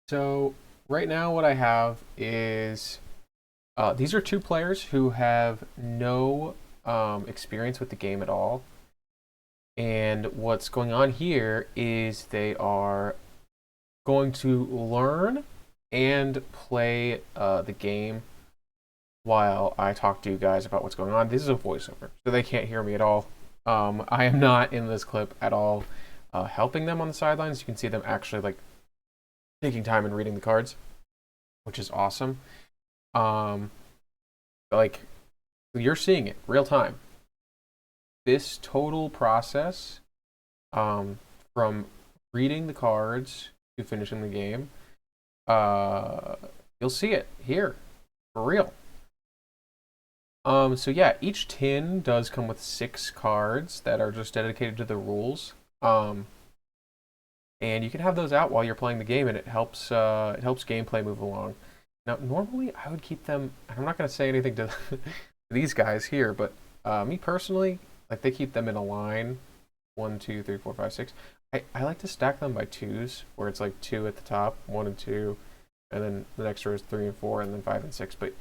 So right now what I have is these are two players who have no experience with the game at all. And what's going on here is they are going to learn and play the game while I talk to you guys about what's going on. This is a voiceover, so they can't hear me at all. I am not in this clip at all helping them on the sidelines. You can see them actually like taking time and reading the cards, which is awesome. Um, like you're seeing it real time. This total process, um, from reading the cards to finishing the game, uh, you'll see it here for real. So yeah, each tin does come with 6 cards that are just dedicated to the rules. And you can have those out while you're playing the game, and it helps gameplay move along. Now, normally I would keep them. I'm not going to say anything to these guys here, but me personally, like they keep them in a line, 1, 2, 3, 4, 5, 6. I like to stack them by twos, where it's like 2 at the top, 1 and 2, and then the next row is 3 and 4, and then 5 and 6. But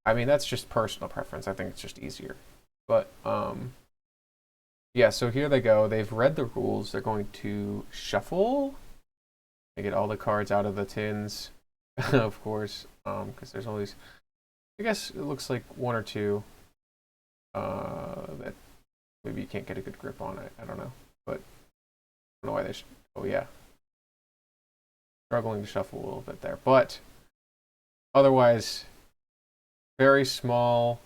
I mean that's just personal preference. I think it's just easier. But yeah. So here they go. They've read the rules. They're going to shuffle. They get all the cards out of the tins, of course, because there's always. I guess it looks like 1 or 2 that maybe you can't get a good grip on it. I don't know, but I don't know why they should. Oh yeah, struggling to shuffle a little bit there, but otherwise, very small,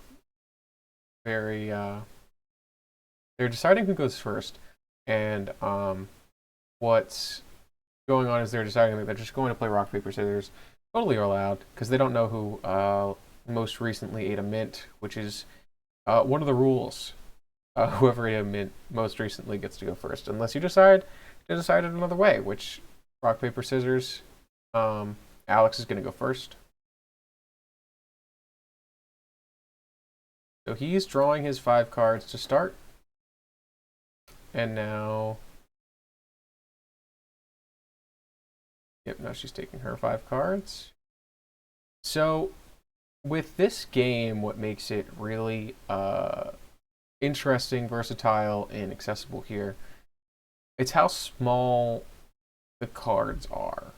very. They're deciding who goes first, and what's going on is they're deciding that they're just going to play rock paper scissors. Totally allowed because they don't know who most recently ate a mint, which is one of the rules. Whoever ate a mint most recently gets to go first, unless you decide to decide it another way. Which rock paper scissors? Alex is going to go first. So he's drawing his 5 cards to start, and now. Yep, now she's taking her 5 cards. So with this game, what makes it really interesting, versatile, and accessible here, it's how small the cards are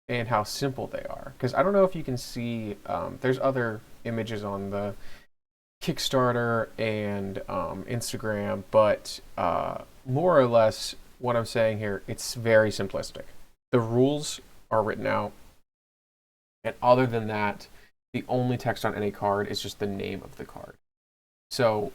and how simple they are. Because I don't know if you can see, there's other images on the Kickstarter and Instagram, but more or less what I'm saying here, it's very simplistic. The rules are written out, and other than that, the only text on any card is just the name of the card. So,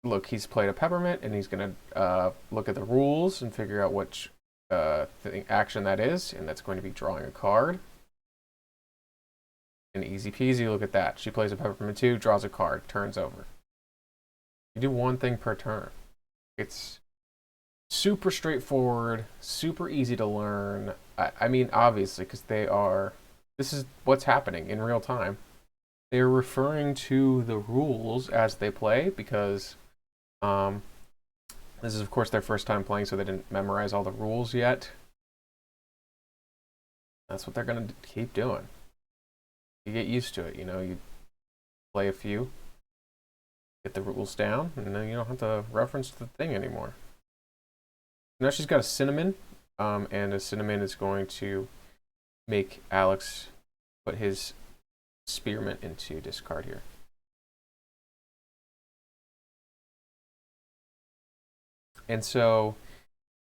look, he's played a peppermint, and he's going to look at the rules and figure out which action that is, and that's going to be drawing a card. And easy peasy, look at that. She plays a peppermint too, draws a card, turns over. You do one thing per turn. It's super straightforward, super easy to learn. I mean, obviously, because this is what's happening in real time. They're referring to the rules as they play because this is, of course, their first time playing, so they didn't memorize all the rules yet. That's what they're going to keep doing. You get used to it, you play a few, get the rules down, and then you don't have to reference the thing anymore. Now she's got a cinnamon, and a cinnamon is going to make Alex put his spearmint into discard here. And so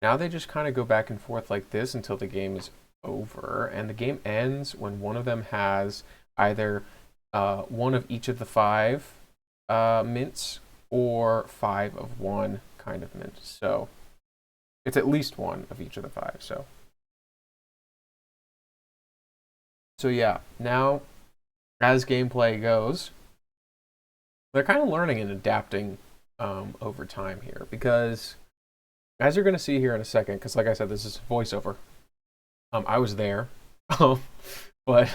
now they just kind of go back and forth like this until the game is over, and the game ends when one of them has either one of each of the 5 mints or 5 of one kind of mint. So it's at least one of each of the 5. So yeah, now as gameplay goes, they're kind of learning and adapting over time here because, as you're going to see here in a second, because like I said, this is voiceover. I was there, but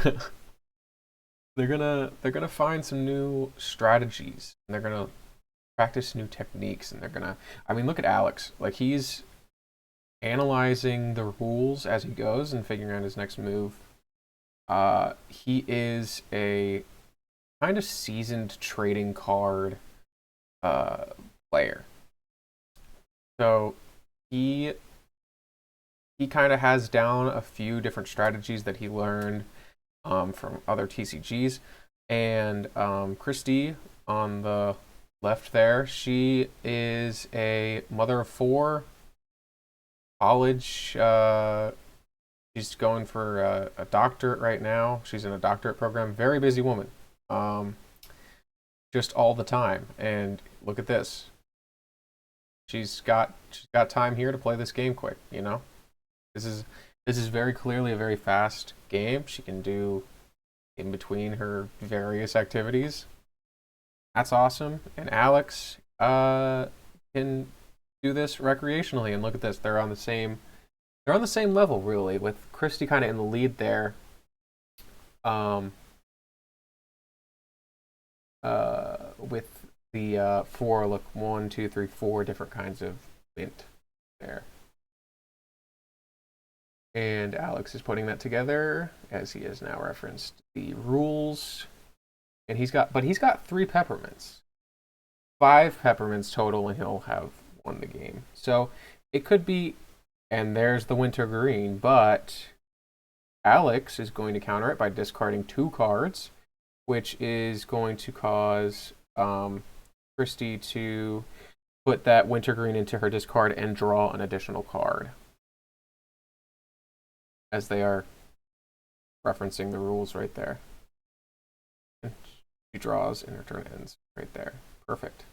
they're gonna find some new strategies, and they're gonna practice new techniques, and they're gonna. I mean, look at Alex. Like he's analyzing the rules as he goes and figuring out his next move. He is a kind of seasoned trading card uh, player. So he kind of has down a few different strategies that he learned from other TCGs. And Christy on the left there, she is a mother of four, college. She's going for a doctorate right now. She's in a doctorate program. Very busy woman. Just all the time. And look at this. She's got time here to play this game quick, you know? This is very clearly a very fast game. She can do in between her various activities. That's awesome. And Alex can do this recreationally. And look at this. They're on the same level, really, with Christy kind of in the lead there. With the four, look, 1, 2, 3, 4 different kinds of mint there. And Alex is putting that together as he has now referenced the rules. And he's got 3 peppermints. 5 peppermints total, and he'll have won the game. So it could be, and there's the wintergreen, but Alex is going to counter it by discarding 2 cards, which is going to cause Christy to put that wintergreen into her discard and draw an additional card, as they are referencing the rules right there. She draws and her turn ends right there. Perfect.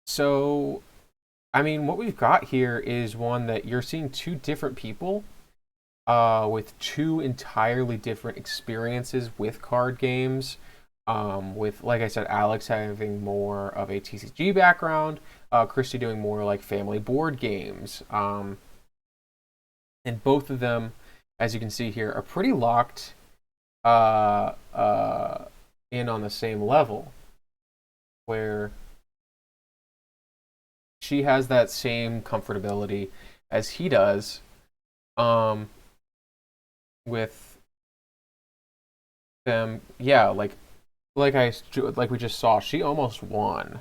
So, I mean, what we've got here is one that you're seeing 2 different people with 2 entirely different experiences with card games. With, like I said, Alex having more of a TCG background, Christy doing more like family board games. And both of them, as you can see here, are pretty locked in on the same level, where she has that same comfortability as he does with them. Yeah, like we just saw, she almost won,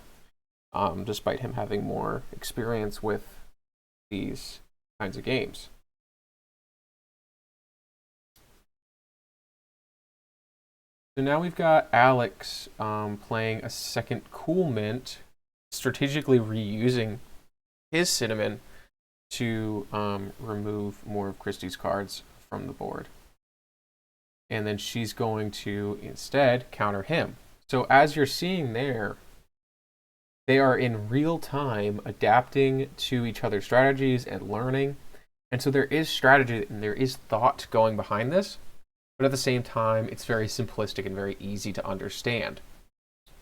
despite him having more experience with these kinds of games. So now we've got Alex playing a second cool mint, strategically reusing his cinnamon to remove more of Christie's cards from the board. And then she's going to instead counter him. So as you're seeing there, they are in real time adapting to each other's strategies and learning. And so there is strategy and there is thought going behind this. But at the same time, it's very simplistic and very easy to understand.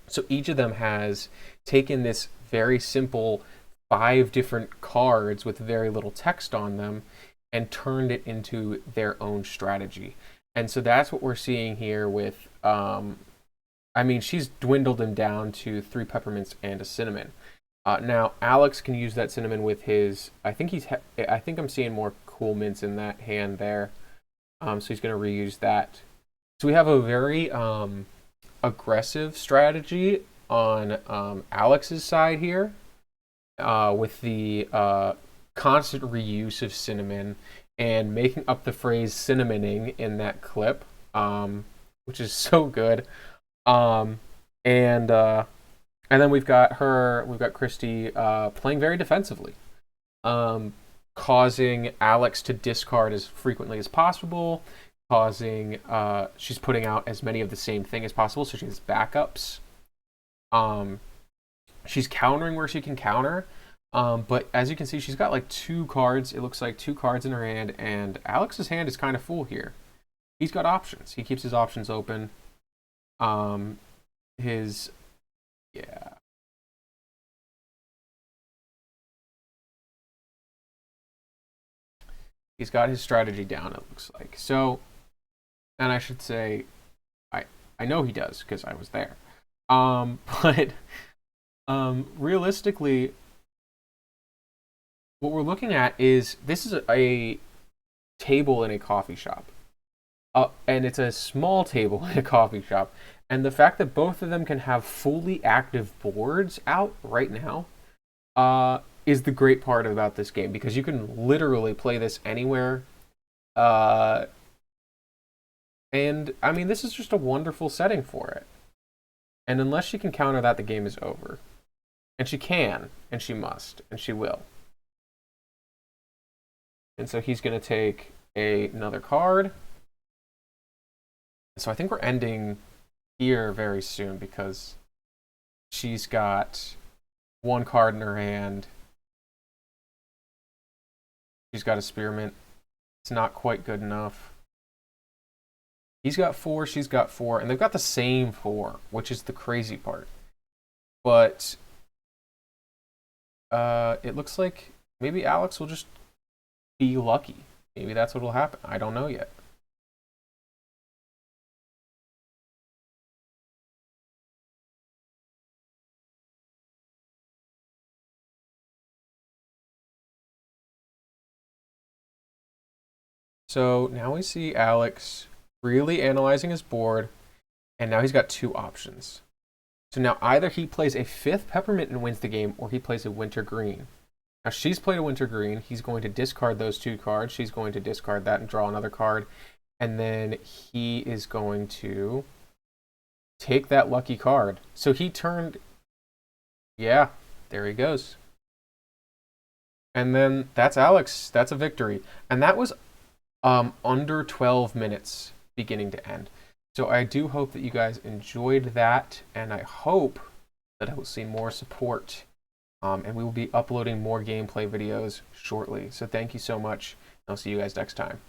So each of them has taken this very simple 5 different cards with very little text on them and turned it into their own strategy. And so that's what we're seeing here with, I mean, she's dwindled him down to 3 peppermints and a cinnamon. Now, Alex can use that cinnamon with his, I think I'm seeing more cool mints in that hand there. So he's going to reuse that. So we have a very aggressive strategy on Alex's side here, with the constant reuse of cinnamon and making up the phrase cinnamoning in that clip, which is so good. And then we've got Christy playing very defensively, causing Alex to discard as frequently as possible, she's putting out as many of the same thing as possible, so she has backups. She's countering where she can counter, but as you can see, she's got like 2 cards. It looks like 2 cards in her hand, and Alex's hand is kind of full here. He's got options. He keeps his options open. He's got his strategy down, it looks like. So, and I should say, I know he does because I was there. But realistically, what we're looking at is this is a table in a coffee shop. And it's a small table in a coffee shop. And the fact that both of them can have fully active boards out right now is the great part about this game, because you can literally play this anywhere. And I mean, this is just a wonderful setting for it. And unless she can counter that, the game is over. And she can, and she must, and she will. And so he's going to take another card. So I think we're ending here very soon, because she's got one card in her hand. She's got a spearmint. It's not quite good enough. He's got 4, she's got 4, and they've got the same 4, which is the crazy part. But it looks like maybe Alex will just be lucky. Maybe that's what will happen. I don't know yet. So now we see Alex really analyzing his board, and now he's got 2 options. So now either he plays a 5th peppermint and wins the game, or he plays a winter green. Now she's played a winter green. He's going to discard those 2 cards. She's going to discard that and draw another card. And then he is going to take that lucky card. So he turned... Yeah, there he goes. And then that's Alex. That's a victory. And that was under 12 minutes beginning to end. So I do hope that you guys enjoyed that, and I hope that I will see more support, and we will be uploading more gameplay videos shortly. So thank you so much. I'll see you guys next time.